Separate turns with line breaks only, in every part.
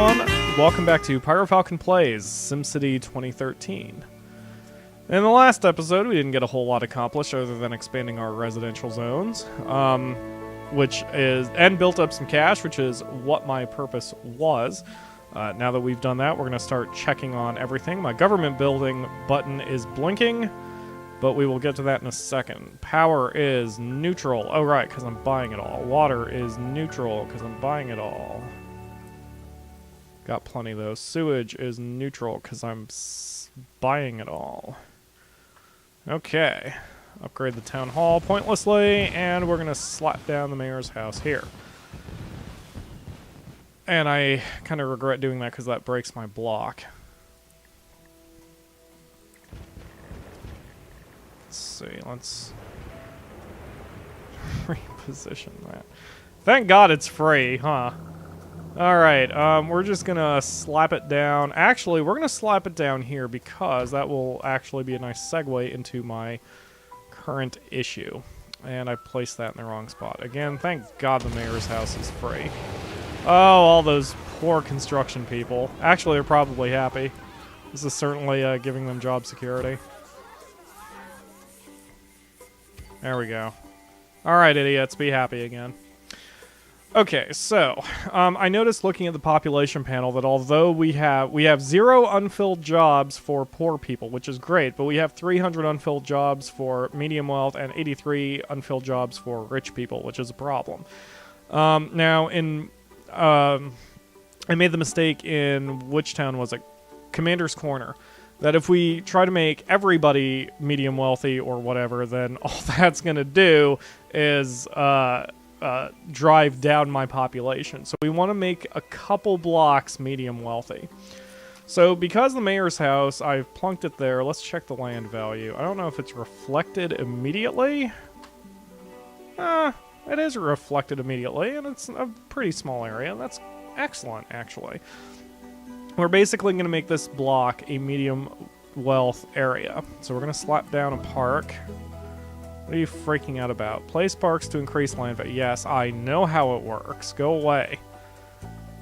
everyone. Welcome back to PyroFalkon Plays SimCity 2013. In the last episode, we didn't get a whole lot accomplished other than expanding our residential zones, and built up some cash, which is what my purpose was. Now that we've done that, we're going to start checking on everything. My government building button is blinking, but we will get to that in a second. Power is neutral. Oh, right, because I'm buying it all. Water is neutral because I'm buying it all. Got plenty of those. Sewage is neutral because I'm buying it all. Okay. Upgrade the town hall pointlessly, and we're going to slap down the mayor's house here. And I kind of regret doing that because that breaks my block. Let's see. Let's reposition that. Thank God it's free, huh? Alright, we're just gonna slap it down. Actually, we're gonna slap it down here because that will actually be a nice segue into my current issue. And I placed that in the wrong spot. Again, thank God the mayor's house is free. Oh, all those poor construction people. Actually, they're probably happy. This is certainly giving them job security. There we go. Alright, idiots, be happy again. Okay, so I noticed looking at the population panel that although we have 0 unfilled jobs for poor people, which is great, but we have 300 unfilled jobs for medium wealth and 83 unfilled jobs for rich people, which is a problem. Now, I made the mistake in which town was it? Commander's Corner. That if we try to make everybody medium wealthy or whatever, then all that's going to do is drive down my population. So we want to make a couple blocks medium wealthy. So because the mayor's house, I've plunked it there. Let's check the land value. I don't know if it's reflected immediately. It is reflected immediately, and it's a pretty small area. That's excellent, actually. We're basically going to make this block a medium wealth area. So we're going to slap down a park. What are you freaking out about? Place parks to increase land value. Yes, I know how it works. Go away.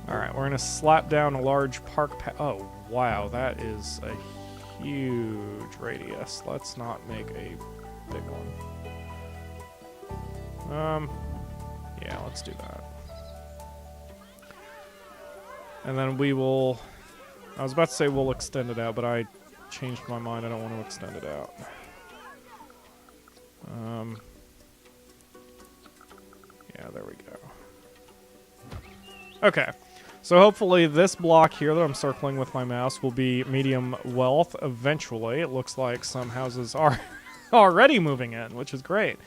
Alright, we're going to slap down a large park. Oh, wow, that is a huge radius. Let's not make a big one. Yeah, let's do that. And then we will... I was about to say we'll extend it out, but I changed my mind. I don't want to extend it out. Yeah, there we go. Okay, so hopefully this block here that I'm circling with my mouse will be medium wealth eventually. It looks like some houses are already moving in, which is great.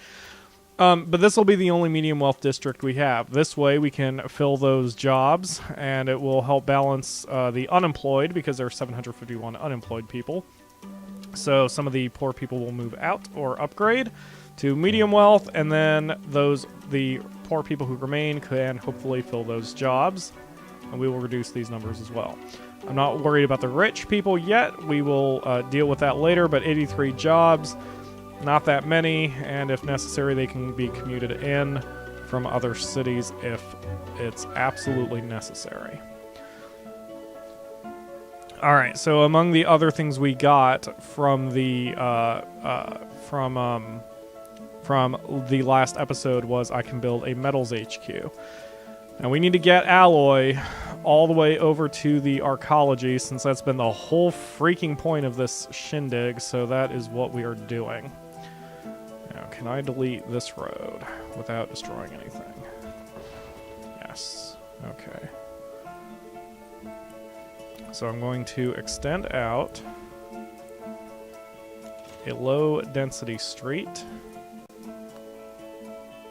But this will be the only medium wealth district we have. This way we can fill those jobs, and it will help balance the unemployed, because there are 751 unemployed people. So some of the poor people will move out or upgrade to medium wealth, and then the poor people who remain can hopefully fill those jobs, and we will reduce these numbers as well. I'm not worried about the rich people yet. We will deal with that later, but 83 jobs, not that many, and if necessary they can be commuted in from other cities if it's absolutely necessary. Alright, so among the other things we got from the last episode was I can build a metals HQ. Now we need to get alloy all the way over to the arcology, since that's been the whole freaking point of this shindig, so that is what we are doing. Now, can I delete this road without destroying anything? Yes. Okay. So I'm going to extend out a low-density street.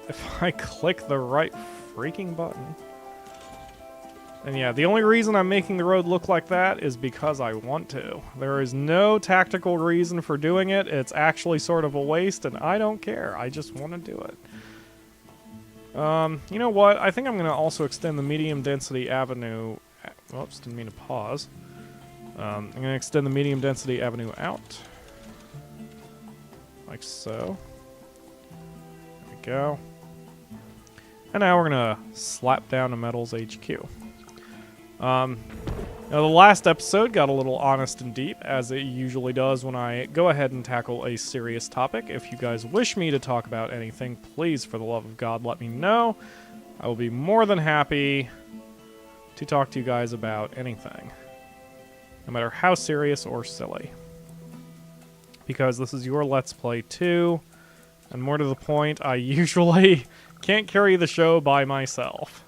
If I click the right freaking button. And yeah, the only reason I'm making the road look like that is because I want to. There is no tactical reason for doing it. It's actually sort of a waste, and I don't care. I just want to do it. You know what? I think I'm going to also extend the medium-density avenue... Whoops, didn't mean to pause. I'm going to extend the medium-density avenue out. Like so. There we go. And now we're going to slap down a metals HQ. Now, the last episode got a little honest and deep, as it usually does when I go ahead and tackle a serious topic. If you guys wish me to talk about anything, please, for the love of God, let me know. I will be more than happy to talk to you guys about anything, no matter how serious or silly. Because this is your Let's Play too, and more to the point, I usually can't carry the show by myself.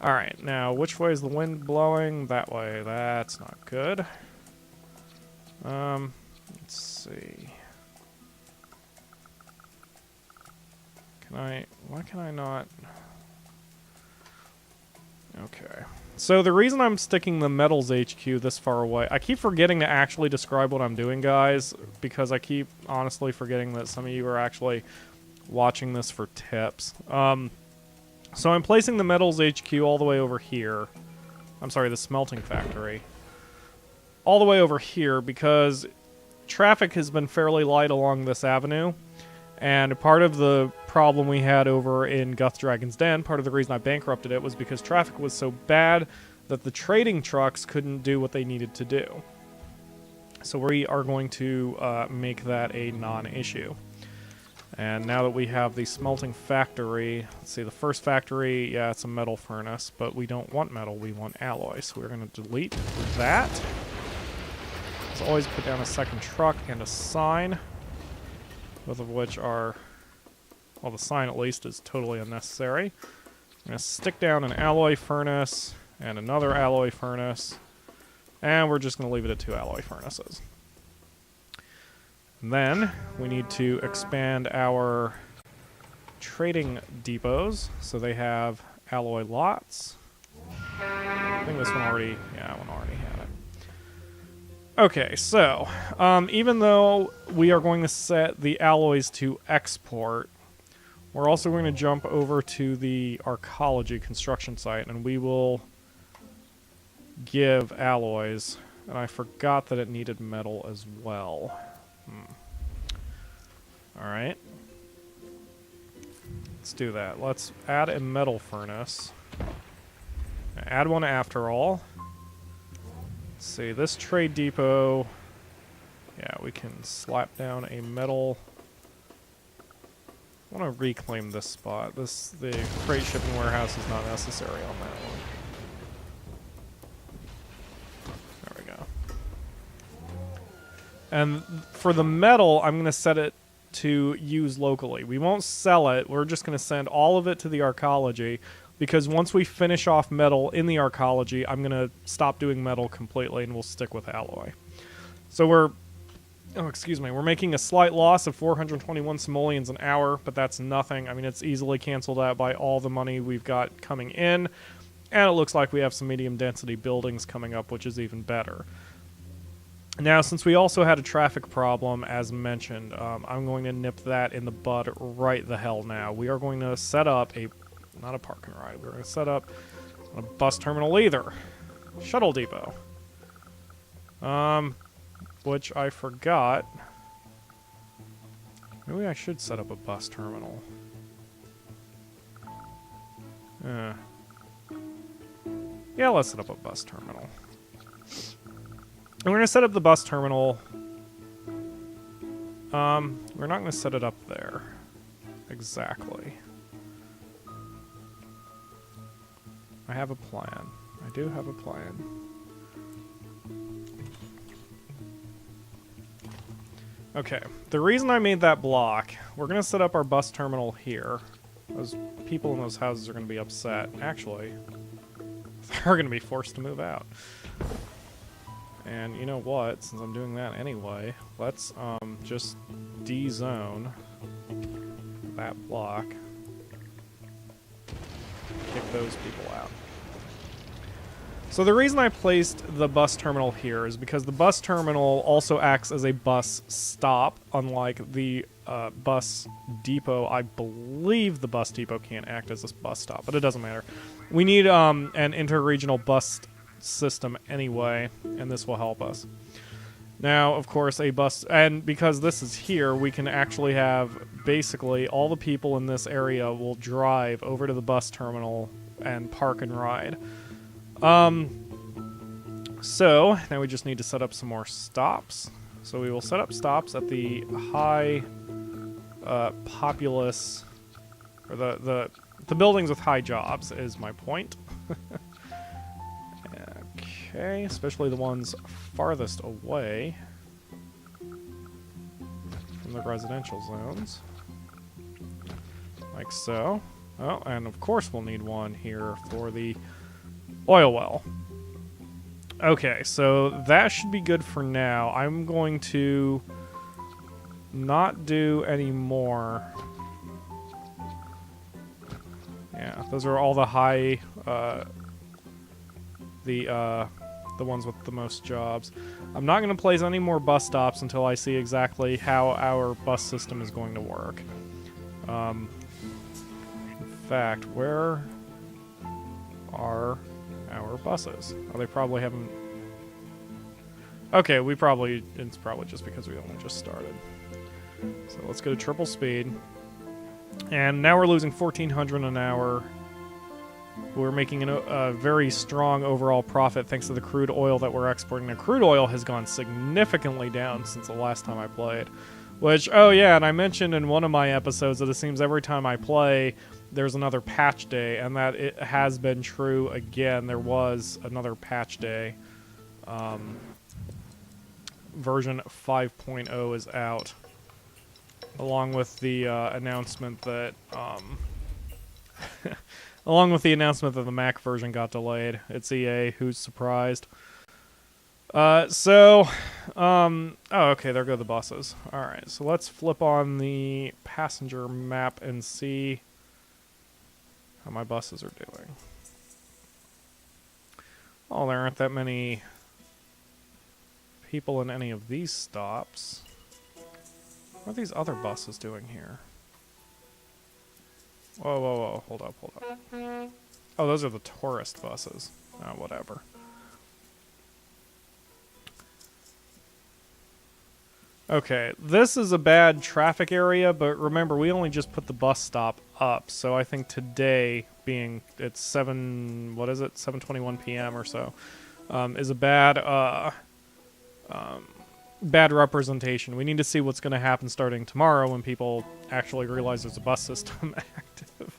Alright, now, which way is the wind blowing? That way. That's not good. Let's see. Why can I not? Okay. So the reason I'm sticking the metals HQ this far away, I keep forgetting to actually describe what I'm doing, guys, because I keep honestly forgetting that some of you are actually watching this for tips. So I'm placing the metals HQ all the way over here. I'm sorry, the smelting factory. All the way over here because traffic has been fairly light along this avenue. And part of the problem we had over in Guth Dragon's Den, part of the reason I bankrupted it, was because traffic was so bad that the trading trucks couldn't do what they needed to do. So we are going to make that a non-issue. And now that we have the smelting factory, let's see, the first factory, yeah, it's a metal furnace, but we don't want metal, we want alloy. So we're going to delete that. Let's always put down a second truck and a sign, both of which are, well, the sign at least is totally unnecessary. I'm going to stick down an alloy furnace and another alloy furnace, and we're just going to leave it at 2 alloy furnaces. And then we need to expand our trading depots so they have alloy lots. I think this one already, yeah, that one already had it. Okay, so even though we are going to set the alloys to export, we're also going to jump over to the archaeology construction site and we will give alloys. And I forgot that it needed metal as well. Alright. Let's do that. Let's add a metal furnace. Add one after all. Let's see, this trade depot... Yeah, we can slap down a metal... I want to reclaim this spot. The freight shipping warehouse is not necessary on that one. And for the metal, I'm going to set it to use locally. We won't sell it. We're just going to send all of it to the archaeology, because once we finish off metal in the archaeology, I'm going to stop doing metal completely and we'll stick with alloy. So we're making a slight loss of 421 simoleons an hour, but that's nothing. I mean, it's easily canceled out by all the money we've got coming in, and it looks like we have some medium density buildings coming up, which is even better. Now, since we also had a traffic problem, as mentioned, I'm going to nip that in the bud right the hell now. We are going to set up not a park and ride, we're going to set up a bus terminal either. Shuttle depot. Which I forgot. Maybe I should set up a bus terminal. Yeah, let's set up a bus terminal. And we're going to set up the bus terminal. We're not going to set it up there. Exactly. I have a plan. I do have a plan. Okay, the reason I made that block, we're going to set up our bus terminal here. Those people in those houses are going to be upset. Actually, they're going to be forced to move out. And you know what, since I'm doing that anyway, let's just de-zone that block. Kick those people out. So the reason I placed the bus terminal here is because the bus terminal also acts as a bus stop, unlike the bus depot. I believe the bus depot can't act as a bus stop, but it doesn't matter. We need an interregional bus system anyway, and this will help us. Now, of course, a bus, and because this is here, we can actually have basically all the people in this area will drive over to the bus terminal and park and ride. So now we just need to set up some more stops. So we will set up stops at the high populous, or the buildings with high jobs is my point. Okay, especially the ones farthest away from the residential zones. Like so. Oh, and of course we'll need one here for the oil well. Okay, so that should be good for now. I'm going to not do any more. Yeah, those are all the high, the ones with the most jobs. I'm not going to place any more bus stops until I see exactly how our bus system is going to work. In fact, where are our buses? Oh, they probably haven't... Okay, it's probably just because we only just started. So let's go to triple speed. And now we're losing 1,400 an hour. We're making a very strong overall profit thanks to the crude oil that we're exporting. Now, crude oil has gone significantly down since the last time I played. Which, oh yeah, and I mentioned in one of my episodes that it seems every time I play, there's another patch day, and that it has been true again. There was another patch day. Version 5.0 is out, along with the announcement that the Mac version got delayed. It's EA, who's surprised. Oh, okay, there go the buses. Alright, so let's flip on the passenger map and see how my buses are doing. Oh, there aren't that many people in any of these stops. What are these other buses doing here? Whoa, whoa, whoa, hold up. Oh, those are the tourist buses. Oh, whatever. Okay, this is a bad traffic area, but remember, we only just put the bus stop up, so I think today, being it's 7:21 p.m. or so, is a bad bad representation. We need to see what's going to happen starting tomorrow when people actually realize there's a bus system active.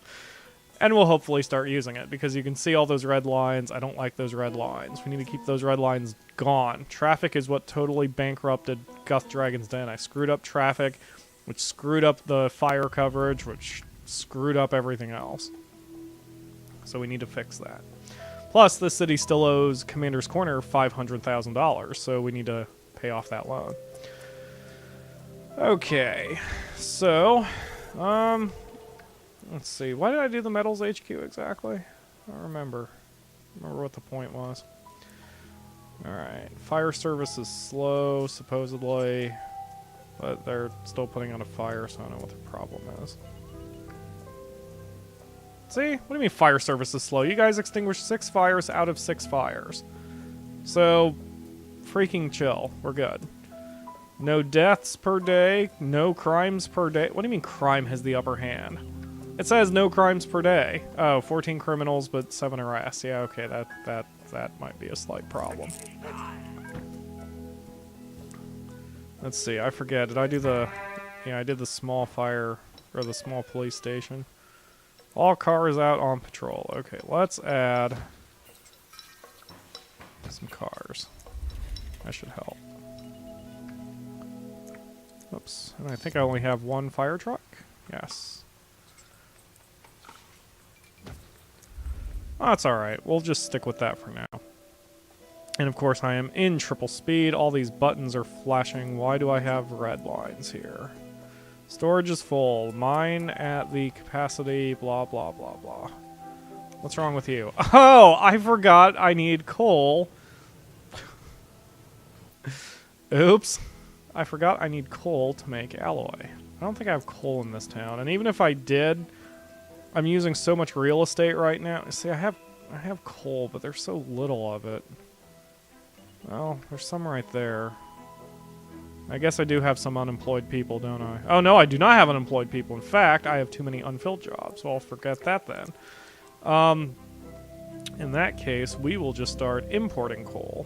And we'll hopefully start using it, because you can see all those red lines. I don't like those red lines. We need to keep those red lines gone. Traffic is what totally bankrupted Guth Dragon's Den. I screwed up traffic, which screwed up the fire coverage, which screwed up everything else. So we need to fix that. Plus, this city still owes Commander's Corner $500,000, so we need to pay off that loan. Okay, so, let's see. Why did I do the metals HQ exactly? I don't remember. What the point was. Alright. Fire service is slow, supposedly. But they're still putting out a fire, so I don't know what the problem is. See? What do you mean fire service is slow? You guys extinguished 6 fires out of 6 fires. So, freaking chill. We're good. No deaths per day. No crimes per day. What do you mean crime has the upper hand? It says no crimes per day. Oh, 14 criminals, but 7 arrests. Yeah, okay, that might be a slight problem. Let's see, I forget. Did I do the... Yeah, I did the small fire, or the small police station. All cars out on patrol. Okay, let's add some cars. That should help. Oops, and I think I only have 1 fire truck? Yes. Oh, that's alright. We'll just stick with that for now. And of course, I am in triple speed. All these buttons are flashing. Why do I have red lines here? Storage is full. Mine at the capacity, blah, blah, blah, blah. What's wrong with you? Oh, I forgot I need coal. Oops. I forgot I need coal to make alloy. I don't think I have coal in this town. And even if I did... I'm using so much real estate right now. See, I have coal, but there's so little of it. Well, there's some right there. I guess I do have some unemployed people, don't I? Oh, no, I do not have unemployed people. In fact, I have too many unfilled jobs, so I'll forget that then. In that case, we will just start importing coal.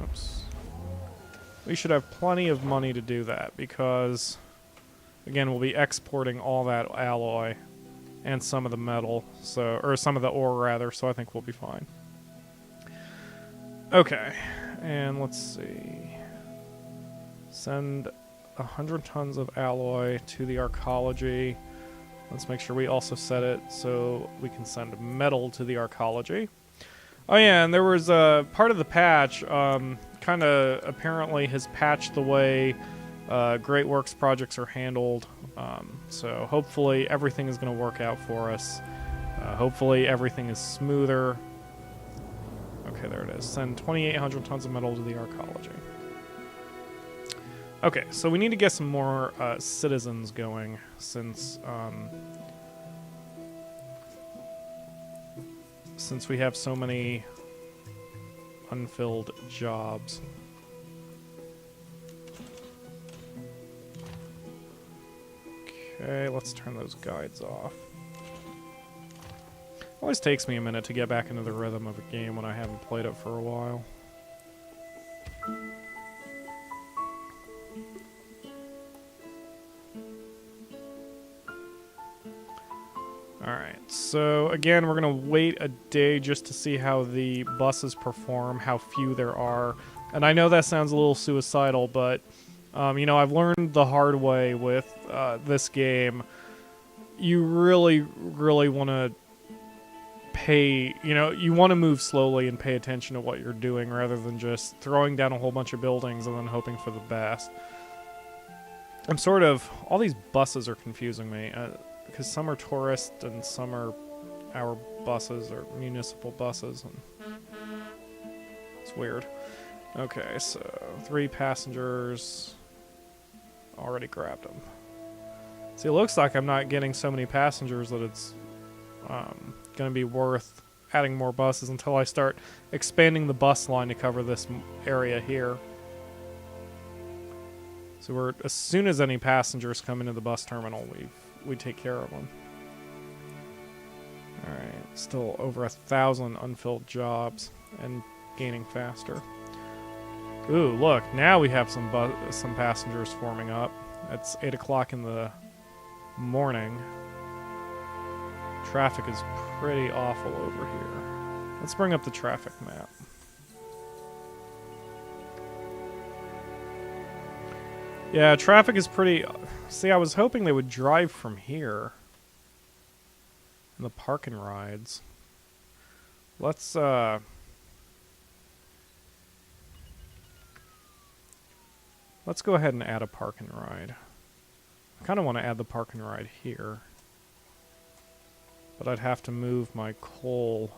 Oops. We should have plenty of money to do that because, again, we'll be exporting all that alloy and some of the metal, so, or some of the ore rather, so I think we'll be fine. Okay, and let's see. Send 100 tons of alloy to the archaeology. Let's make sure we also set it so we can send metal to the archaeology. Oh yeah, and there was a part of the patch, kind of apparently has patched the way Great Works projects are handled. So hopefully everything is going to work out for us. Hopefully everything is smoother. Okay, there it is. Send 2,800 tons of metal to the archaeology. Okay, so we need to get some more citizens going since we have so many unfilled jobs. Okay, let's turn those guides off. Always takes me a minute to get back into the rhythm of a game when I haven't played it for a while. Alright, so again, we're going to wait a day just to see how the buses perform, how few there are. And I know that sounds a little suicidal, but, you know, I've learned the hard way with this game. You really, really want to you want to move slowly and pay attention to what you're doing rather than just throwing down a whole bunch of buildings and then hoping for the best. All these buses are confusing me. Because some are tourist and some are our buses or municipal buses, and it's weird. Okay, so 3 passengers. Already grabbed them. See, it looks like I'm not getting so many passengers that it's going to be worth adding more buses until I start expanding the bus line to cover this area here. So as soon as any passengers come into the bus terminal, we take care of them. Alright, still over 1,000 unfilled jobs and gaining faster. Ooh, look, now we have some passengers forming up. It's 8 o'clock in the morning. Traffic is pretty awful over here. Let's bring up the traffic map. Yeah, traffic is pretty... See, I was hoping they would drive from here. In the park and rides. Let's go ahead and add a park and ride. I kind of want to add the park and ride here. But I'd have to move my coal.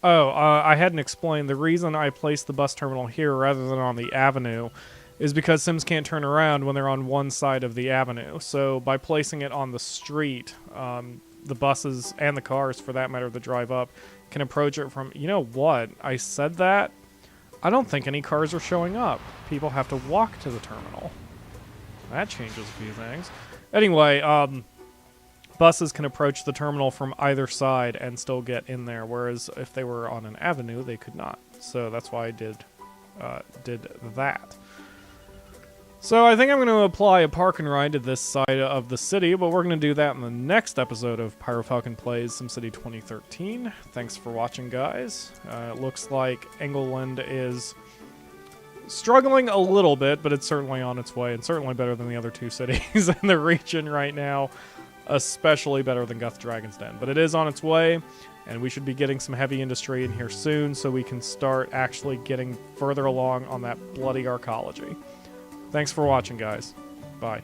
Oh, I hadn't explained. The reason I placed the bus terminal here rather than on the avenue is because Sims can't turn around when they're on one side of the avenue. So by placing it on the street, the buses and the cars, for that matter, that drive up, can approach it from... You know what? I said that. I don't think any cars are showing up. People have to walk to the terminal. That changes a few things. Anyway, buses can approach the terminal from either side and still get in there, whereas if they were on an avenue, they could not. So that's why I did that. So I think I'm going to apply a park and ride to this side of the city, but we're going to do that in the next episode of PyroFalkon Plays SimCity 2013. Thanks for watching, guys. It looks like England is struggling a little bit, but it's certainly on its way, and certainly better than the other 2 cities in the region right now. Especially better than Guth Dragon's Den. But it is on its way, and we should be getting some heavy industry in here soon so we can start actually getting further along on that bloody archaeology. Thanks for watching, guys. Bye.